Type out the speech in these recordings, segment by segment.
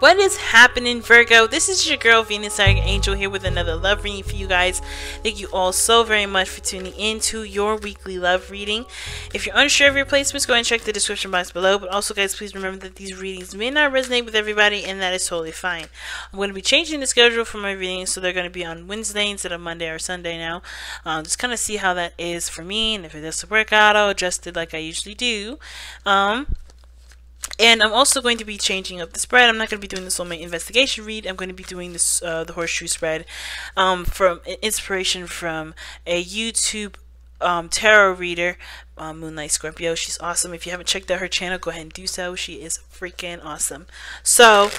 What is happening, Virgo? This is your girl Venus Angel here with another love reading for you guys. Thank you all so very much for tuning in to your weekly love reading. If you're unsure of your placements, go and check the description box below. But also, guys, please remember that these readings may not resonate with everybody, and that is totally fine. I'm going to be changing the schedule for my readings, so they're going to be on Wednesday instead of Monday or Sunday now. Just kind of see how that is for me, and if it doesn't work out, I'll adjust it like I usually do. And I'm also going to be changing up the spread. I'm not going to be doing the soulmate investigation read. I'm going to be doing this the horseshoe spread from inspiration from a YouTube tarot reader, Moonlight Scorpio. She's awesome. If you haven't checked out her channel, go ahead and do so. She is freaking awesome. So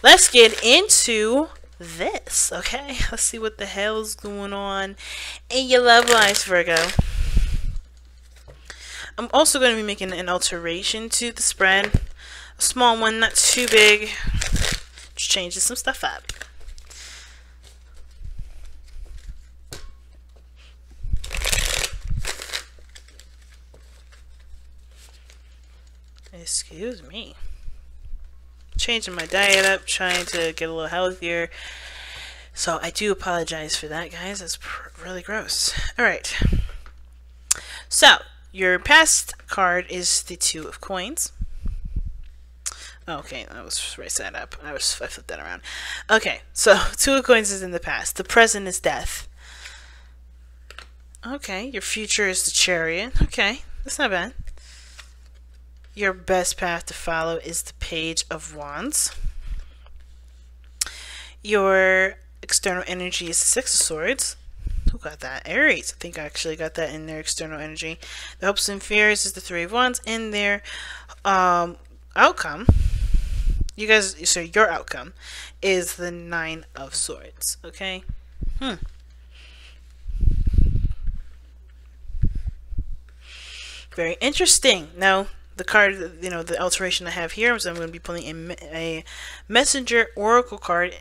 let's get into this. Okay, let's see what the hell is going on in your love lives, Virgo. I'm also going to be making an alteration to the spread. A small one, not too big. Just changing some stuff up. Excuse me. Changing my diet up, trying to get a little healthier. So I do apologize for that, guys. That's really gross. Alright. So, your past card is the Two of Coins. Okay, that was right side up. I flipped that around. Okay, so Two of Coins is in the past. The present is death. Okay, your future is the Chariot. Okay, that's not bad. Your best path to follow is the Page of Wands. Your external energy is the Six of Swords. Who got that? Aries. I think I actually got that in their external energy. The hopes and fears is the Three of Wands. And their outcome, you guys, so your outcome is the Nine of Swords. Okay? Very interesting. Now, the card, you know, the alteration I have here is I'm going to be pulling a messenger oracle card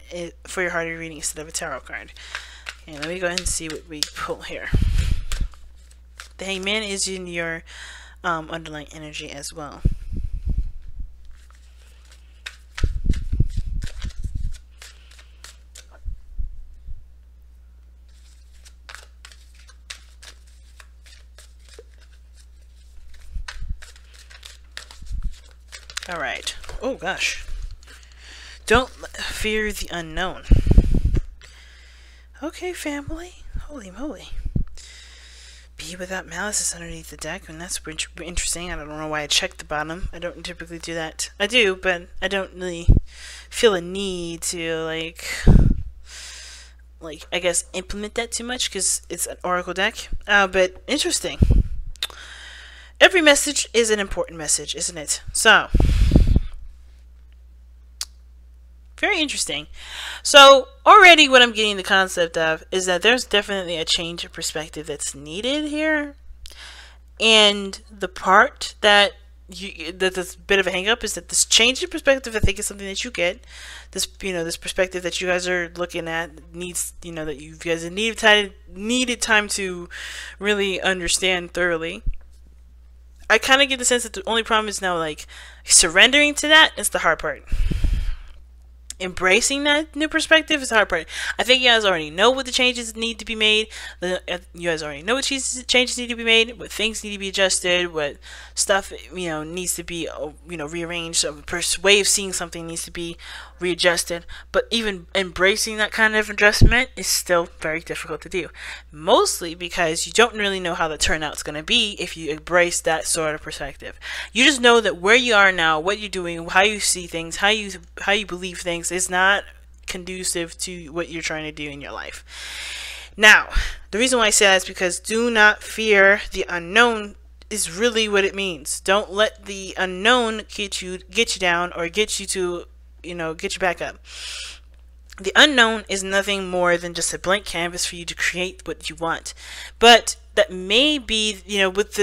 for your hearted reading instead of a tarot card. And let me go ahead and see what we pull here. The Hangman is in your underlying energy as well. Alright. Oh gosh. Don't fear the unknown. Okay, family. Holy moly. Be without malice is underneath the deck, and that's interesting. I don't know why I checked the bottom. I don't typically do that. I do, but I don't really feel a need to, like I guess, implement that too much, because it's an oracle deck. But interesting. Every message is an important message, isn't it? So, very interesting. So already what I'm getting the concept of is that there's definitely a change of perspective that's needed here. And the part that's a bit of a hang up is that this change of perspective, I think, is something that you get. This, you know, this perspective that you guys are looking at needs, you know, that you guys needed time to really understand thoroughly. I kind of get the sense that the only problem is now, like, surrendering to that is the hard part. Embracing that new perspective is the hard part. I think you guys already know what the changes need to be made. You guys already know what changes need to be made, what things need to be adjusted, what stuff, you know, needs to be, you know, rearranged. So way of seeing something needs to be readjusted. But even embracing that kind of adjustment is still very difficult to do. Mostly because you don't really know how the turnout's going to be if you embrace that sort of perspective. You just know that where you are now, what you're doing, how you see things, how you believe things is not conducive to what you're trying to do in your life. Now, the reason why I say that is because do not fear the unknown is really what it means. Don't let the unknown get you down or get you to, you know, get you back up. The unknown is nothing more than just a blank canvas for you to create what you want. But that may be, you know, with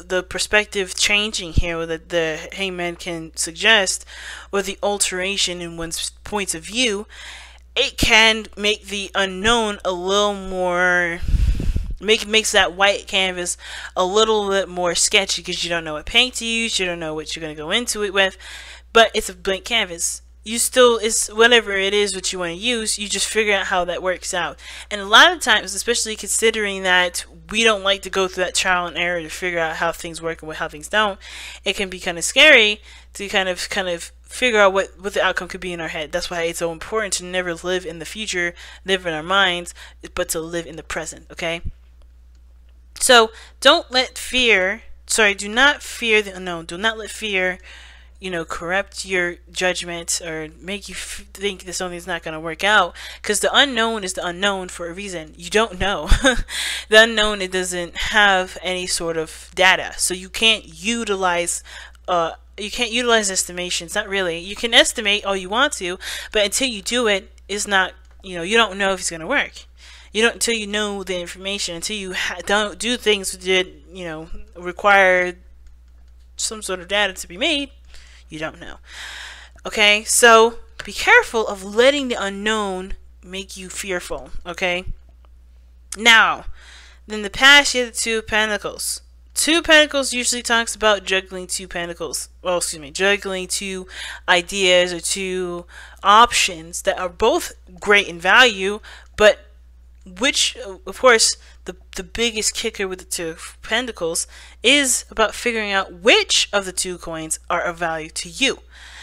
the perspective changing here that the Hangman can suggest, or the alteration in one's points of view, it can make the unknown a little more, makes that white canvas a little bit more sketchy, because you don't know what paint to use, you don't know what you're going to go into it with, but it's a blank canvas. you still, is whatever it is what you want to use, you just figure out how that works out. And a lot of times, especially considering that we don't like to go through that trial and error to figure out how things work and how things don't, it can be kind of scary to kind of figure out what the outcome could be in our head. That's why it's so important to never live in the future, live in our minds, but to live in the present, okay? So don't let fear, do not fear the unknown. Do not let fear, you know, corrupt your judgment or make you think that something's not going to work out, because the unknown is the unknown for a reason. You don't know. The unknown, it doesn't have any sort of data, so you can't utilize estimations. Not really. You can estimate all you want to, but until you do it, it's not, you know, you don't know if it's going to work. You don't, until you know the information, until you don't do things that, you know, require some sort of data to be made, you don't know. Okay, so be careful of letting the unknown make you fearful. Okay, now, in the past, you had the Two of Pentacles. Two of Pentacles usually talks about juggling two pentacles. Well, excuse me, juggling two ideas or two options that are both great in value, but which, of course, the biggest kicker with the Two of Pentacles is about figuring out which of the two coins are of value to you.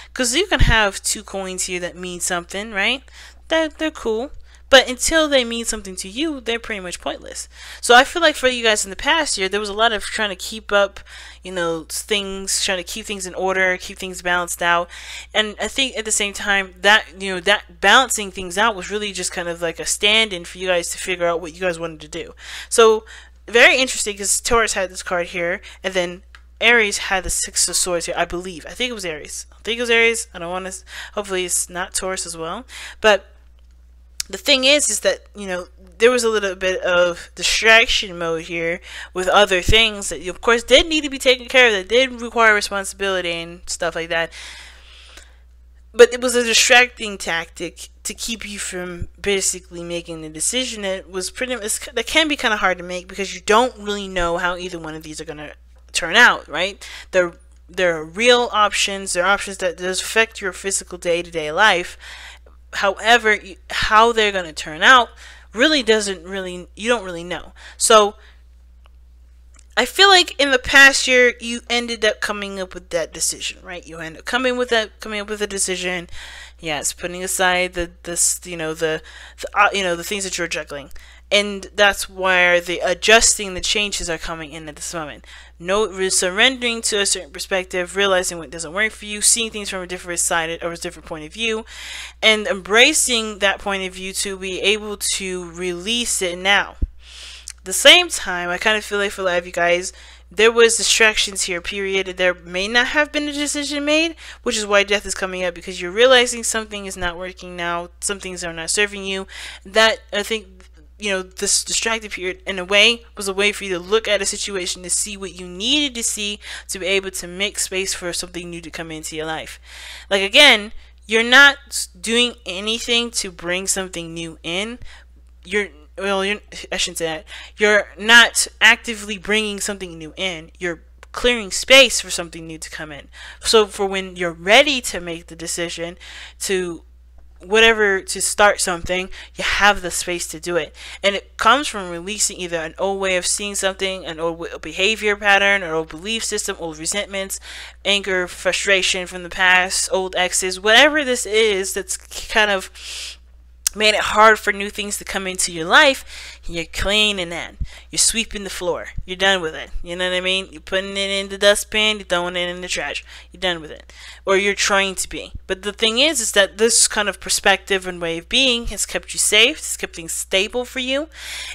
Because you can have two coins here that mean something, right? They're cool. But until they mean something to you, they're pretty much pointless. So I feel like for you guys in the past year, there was a lot of trying to keep up, you know, things, trying to keep things in order, keep things balanced out. And I think at the same time that, you know, that balancing things out was really just kind of like a stand-in for you guys to figure out what you guys wanted to do. So very interesting, because Taurus had this card here, and then Aries had the Six of Swords here, I believe. I think it was Aries. I don't want to, hopefully it's not Taurus as well. But the thing is that, you know, there was a little bit of distraction mode here with other things that, of course, did need to be taken care of, that did require responsibility and stuff like that. But it was a distracting tactic to keep you from basically making the decision that was pretty much, that can be kind of hard to make, because you don't really know how either one of these are going to turn out, right? There are real options. There are options that does affect your physical day-to-day life. However, how they're going to turn out you don't really know. So I feel like in the past year you ended up coming up with that decision, right? You end up coming up with a decision. Yes, putting aside the things that you're juggling. And that's where the adjusting, the changes are coming in at this moment. No, surrendering to a certain perspective, realizing what doesn't work for you, seeing things from a different side or a different point of view, and embracing that point of view to be able to release it now. At the same time, I kind of feel like for a lot of you guys, there was distractions here, period. There may not have been a decision made, which is why death is coming up, because you're realizing something is not working now, some things are not serving you. That, I think, you know, this distracted period in a way was a way for you to look at a situation to see what you needed to see to be able to make space for something new to come into your life. Like, again, you're not doing anything to bring something new in. I shouldn't say that. You're not actively bringing something new in. You're clearing space for something new to come in. So for when you're ready to make the decision to start something, you have the space to do it. And it comes from releasing either an old way of seeing something, an old behavior pattern, an old belief system, old resentments, anger, frustration from the past, old exes, whatever this is that's kind of made it hard for new things to come into your life. You're cleaning that. You're sweeping the floor. You're done with it. You know what I mean? You're putting it in the dustbin. You're throwing it in the trash. You're done with it. Or you're trying to be. But the thing is that this kind of perspective and way of being has kept you safe. It's kept things stable for you.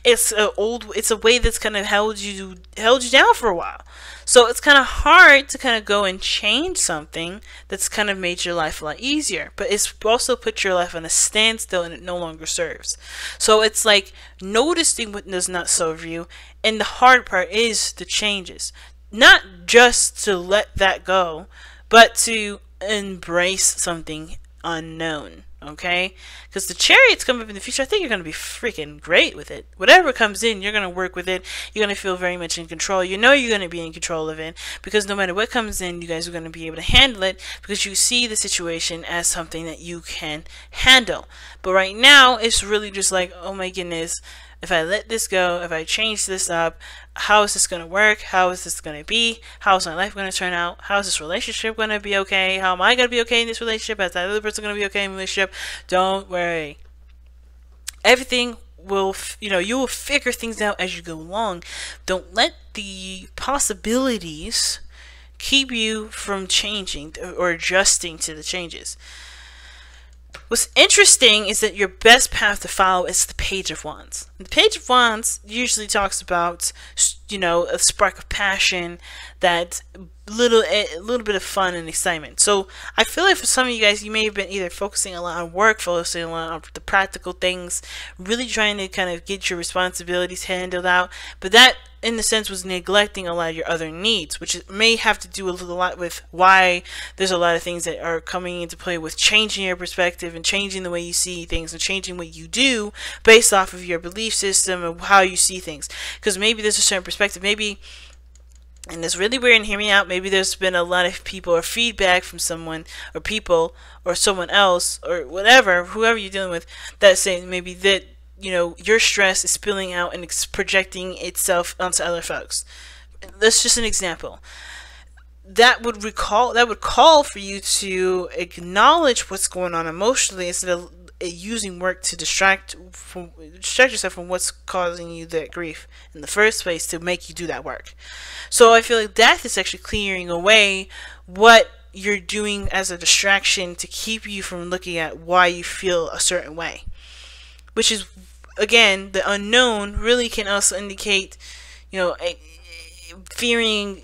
It's a way that's kind of held you down for a while. So it's kind of hard to kind of go and change something that's kind of made your life a lot easier. But it's also put your life on a standstill, and it no longer serves. So it's like noticing what does not serve you. And the hard part is the changes. Not just to let that go, but to embrace something unknown. Okay, because the Chariot's coming up in the future. I think you're going to be freaking great with it. Whatever comes in, you're going to work with it. You're going to feel very much in control. You know you're going to be in control of it, because no matter what comes in, you guys are going to be able to handle it, because you see the situation as something that you can handle. But right now, it's really just like, oh my goodness, if I let this go, if I change this up, how is this going to work? How is this going to be? How is my life going to turn out? How is this relationship going to be okay? How am I going to be okay in this relationship? Is that other person going to be okay in the relationship? Don't worry. Everything will, you will figure things out as you go along. Don't let the possibilities keep you from changing or adjusting to the changes. What's interesting is that your best path to follow is the Page of Wands. The Page of Wands usually talks about, a spark of passion, that a little bit of fun and excitement. So I feel like for some of you guys, you may have been either focusing a lot on work, focusing a lot on the practical things, really trying to kind of get your responsibilities handled out, but that in a sense was neglecting a lot of your other needs, which may have to do a lot with why there's a lot of things that are coming into play with changing your perspective and changing the way you see things and changing what you do based off of your belief system and how you see things. Because maybe there's a certain perspective, maybe, and it's really weird, and hear me out, maybe there's been a lot of people or feedback from someone or people or someone else or whatever, whoever you're dealing with, that's saying maybe that your stress is spilling out and it's projecting itself onto other folks. That's just an example. That would call for you to acknowledge what's going on emotionally instead of using work to distract yourself from what's causing you that grief in the first place, to make you do that work. So I feel like death is actually clearing away what you're doing as a distraction to keep you from looking at why you feel a certain way, which is, again, the unknown really can also indicate, fearing,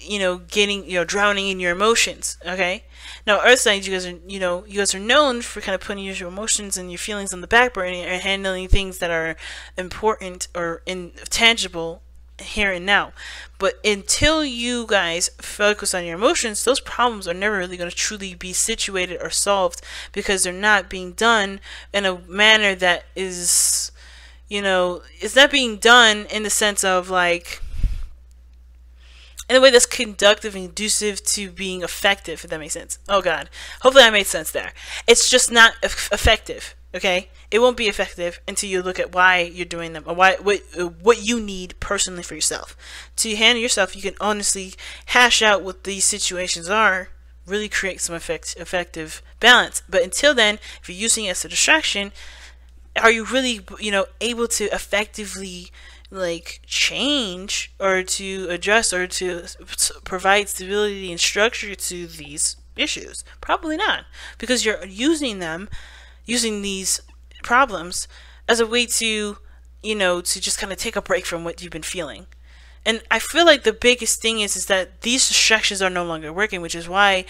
drowning in your emotions. Okay. Now, Earth signs, you guys are known for kind of putting your emotions and your feelings on the back burner and handling things that are important or intangible here and now. But until you guys focus on your emotions, those problems are never really going to truly be situated or solved, because they're not being done in a manner that is, it's not being done in the sense of like, in a way that's conductive and conducive to being effective, if that makes sense. Oh God, hopefully I made sense there. It's just not effective. Okay, it won't be effective until you look at why you're doing them, or what you need personally for yourself. To handle yourself, you can honestly hash out what these situations are, really create some effective balance. But until then, if you're using it as a distraction, are you really, able to effectively change or to adjust or to provide stability and structure to these issues? Probably not, because you're using these problems as a way to, to just kind of take a break from what you've been feeling. And I feel like the biggest thing is that these distractions are no longer working, which is why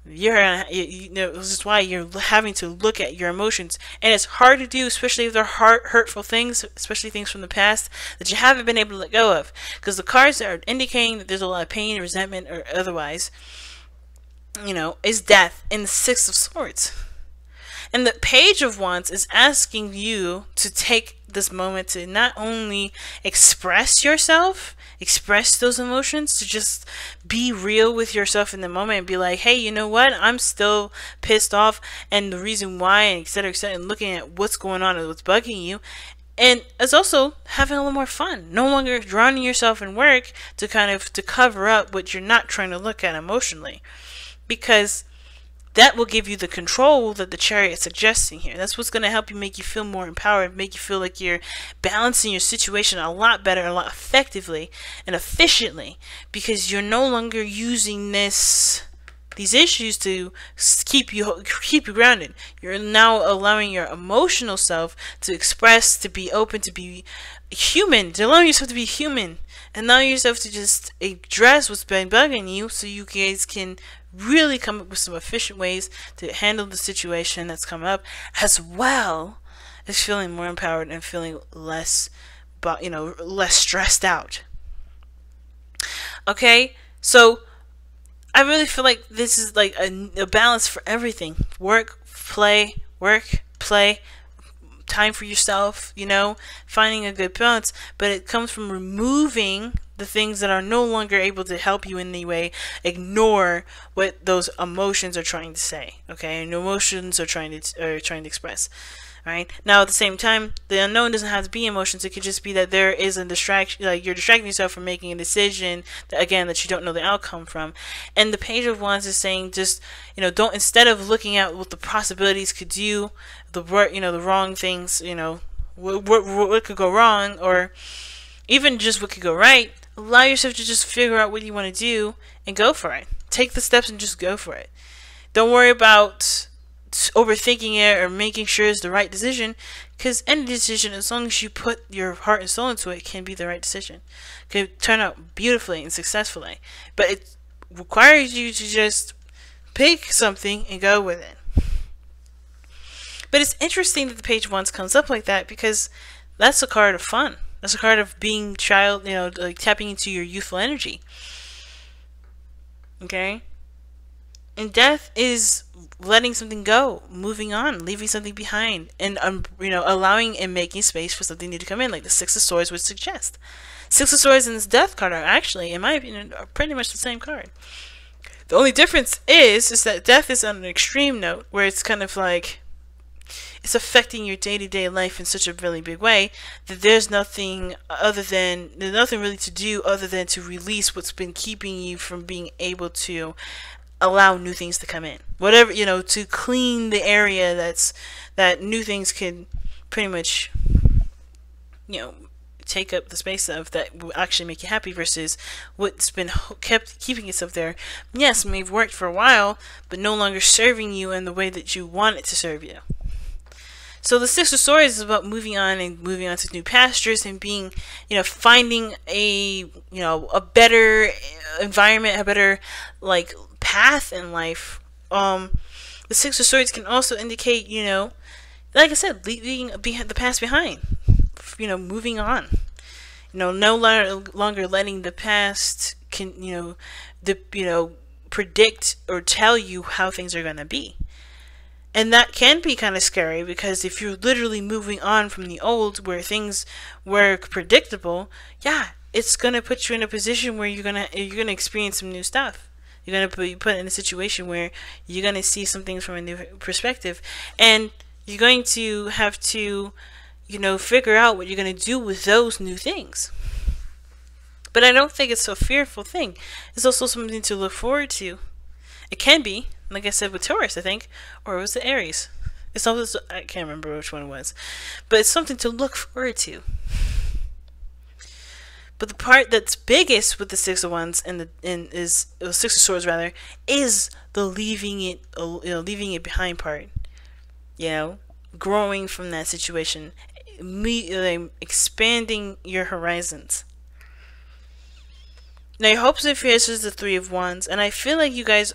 this is why you're having to look at your emotions. And it's hard to do, especially if they're hurtful things, especially things from the past that you haven't been able to let go of, because the cards that are indicating that there's a lot of pain, resentment, or otherwise, is death and the Six of Swords. And the Page of Wands is asking you to take this moment to not only express yourself, express those emotions, to just be real with yourself in the moment and be like, hey, you know what? I'm still pissed off, and the reason why, and etc., and looking at what's going on and what's bugging you. And it's also having a little more fun. No longer drowning yourself in work to cover up what you're not trying to look at emotionally. Because that will give you the control that the Chariot is suggesting here. That's what's going to help you, make you feel more empowered, make you feel like you're balancing your situation a lot better, a lot effectively and efficiently, because you're no longer using these issues to keep you grounded. You're now allowing your emotional self to express, to be open, to be human, to allow yourself to be human, and allow yourself to just address what's been bugging you, so you guys can really come up with some efficient ways to handle the situation that's coming up, as well as feeling more empowered and feeling less stressed out. Okay, so I really feel like this is like a balance for everything: work, play, play, time for yourself, you know, finding a good balance. But it comes from removing the things that are no longer able to help you in any way. Ignore what those emotions are trying to say, okay, and emotions are trying to express. Right now, at the same time, the unknown doesn't have to be emotions. It could just be that there is a distraction, like you're distracting yourself from making a decision that, again, that you don't know the outcome from. And the Page of Wands is saying, just, you know, don't, instead of looking at what the possibilities could do, the wrong things, you know, what could go wrong, or even just what could go right, allow yourself to just figure out what you want to do and go for it. Take the steps and just go for it. Don't worry about overthinking it or making sure it's the right decision, because any decision, as long as you put your heart and soul into it, can be the right decision. It can turn out beautifully and successfully, but it requires you to just pick something and go with it. But it's interesting that the Page of Wands comes up like that, because that's a card of fun. That's a card of being child, you know, like tapping into your youthful energy. Okay? And death is letting something go, moving on, leaving something behind, and you know, allowing and making space for something new to come in, like the Six of Swords would suggest. Six of Swords and this Death card are actually, in my opinion, are pretty much the same card. The only difference is that Death is on an extreme note, where it's kind of like it's affecting your day-to-day life in such a really big way that there's nothing really to do other than to release what's been keeping you from being able to allow new things to come in. Whatever, you know, to clean the area that new things can pretty much, you know, take up the space of, that will actually make you happy, versus what's been keeping itself there. Yes, may have worked for a while, but no longer serving you in the way that you want it to serve you. So the Six of Swords is about moving on to new pastures, and being, you know, finding a better environment, a better, like, path in life. The Six of Swords can also indicate, you know, like I said, leaving the past behind, you know, moving on, you know, no longer letting the past predict or tell you how things are going to be. And that can be kind of scary, because if you're literally moving on from the old, where things were predictable, yeah, it's gonna put you in a position where you're gonna experience some new stuff. You're gonna be put in a situation where you're gonna see some things from a new perspective, and you're going to have to, you know, figure out what you're gonna do with those new things. But I don't think it's a fearful thing. It's also something to look forward to. It can be, like I said, with Taurus, I think, or was it Aries? It's always, I can't remember which one it was, but it's something to look forward to. But the part that's biggest with the Six of Wands and Six of Swords rather, is the leaving it behind part. You know, growing from that situation, expanding your horizons. Now, your hopes and fears is the Three of Wands, and I feel like you guys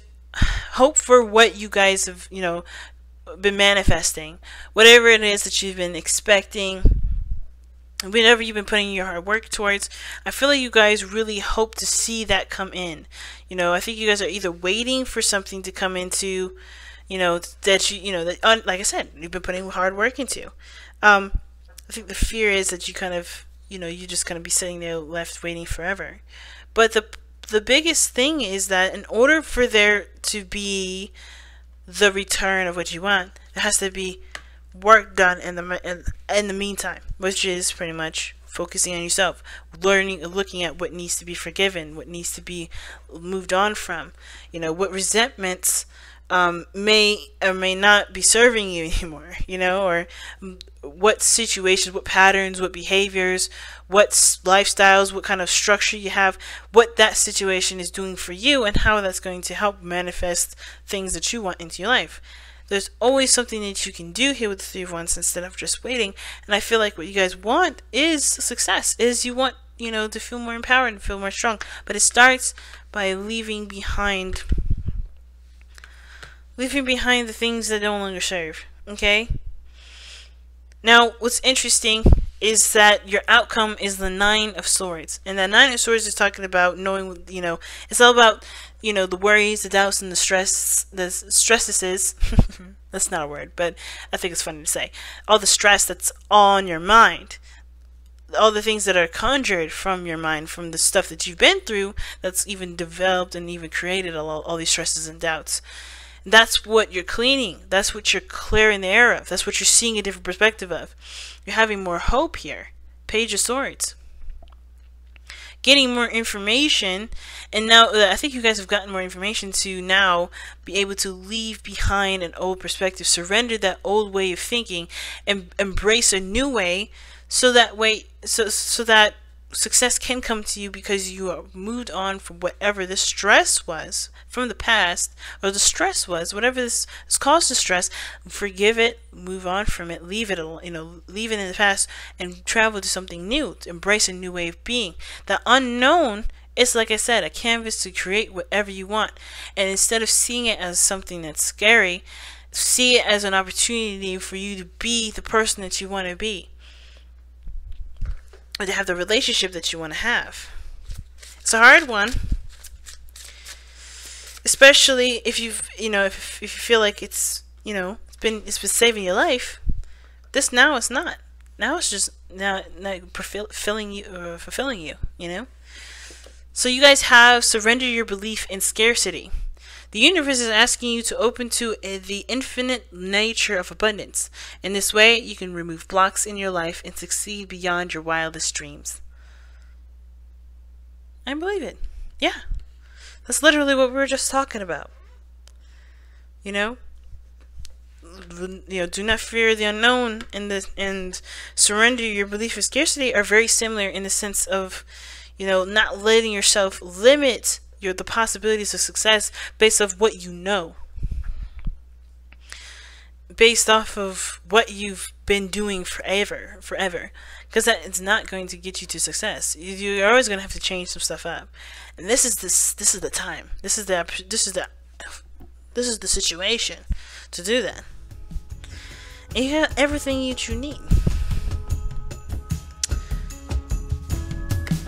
hope for what you guys have, you know, been manifesting, whatever it is that you've been expecting, whatever you've been putting your hard work towards. I feel like you guys really hope to see that come in. You know, I think you guys are either waiting for something to come into, you know, that like I said, you've been putting hard work into. I think the fear is that you kind of, you know, you're just going to be sitting there left waiting forever. But the biggest thing is that in order for there to be the return of what you want, there has to be work done in the meantime, which is pretty much focusing on yourself, learning, looking at what needs to be forgiven, what needs to be moved on from, you know, what resentments may or may not be serving you anymore, you know, or what situations, what patterns, what behaviors, what lifestyles, what kind of structure you have, what that situation is doing for you, and how that's going to help manifest things that you want into your life. There's always something that you can do here with the Three of Wands instead of just waiting. And I feel like what you guys want is success, is you want, you know, to feel more empowered and feel more strong. But it starts by leaving behind the things that no longer serve. Okay? Now, what's interesting is that your outcome is the Nine of Swords. And that Nine of Swords is talking about knowing, you know, it's all about, you know, the worries, the doubts, and the stresses That's not a word, but I think it's funny to say. All the stress that's on your mind, all the things that are conjured from your mind, from the stuff that you've been through, that's even developed and even created all these stresses and doubts. That's what you're cleaning. That's what you're clearing the air of. That's what you're seeing a different perspective of. You're having more hope here. Page of Swords. Getting more information, and now I think you guys have gotten more information to now be able to leave behind an old perspective, surrender that old way of thinking, and embrace a new way, so that success can come to you because you are moved on from whatever the stress was from the past, or the stress was, whatever this has caused the stress. Forgive it, move on from it, leave it, leave it in the past, and travel to something new, to embrace a new way of being. The unknown is, like I said, a canvas to create whatever you want, and instead of seeing it as something that's scary, see it as an opportunity for you to be the person that you want to be, or to have the relationship that you want to have. It's a hard one, especially if if you feel like it's been saving your life. This now it's not. Now it's just now fulfilling you. So you guys have surrender your belief in scarcity. The universe is asking you to open to the infinite nature of abundance. In this way, you can remove blocks in your life and succeed beyond your wildest dreams. I believe it. Yeah. That's literally what we were just talking about. Do not fear the unknown and surrender your belief of scarcity are very similar in the sense of, not letting yourself limit the possibilities of success based off what you know, based off of what you've been doing forever, because that is not going to get you to success. You're always going to have to change some stuff up, and this is the time. This is the situation to do that, and you have everything that you need.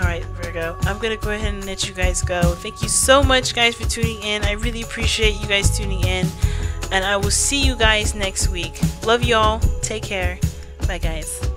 Alright, Virgo, I'm going to go ahead and let you guys go. Thank you so much, guys, for tuning in. I really appreciate you guys tuning in. And I will see you guys next week. Love y'all. Take care. Bye, guys.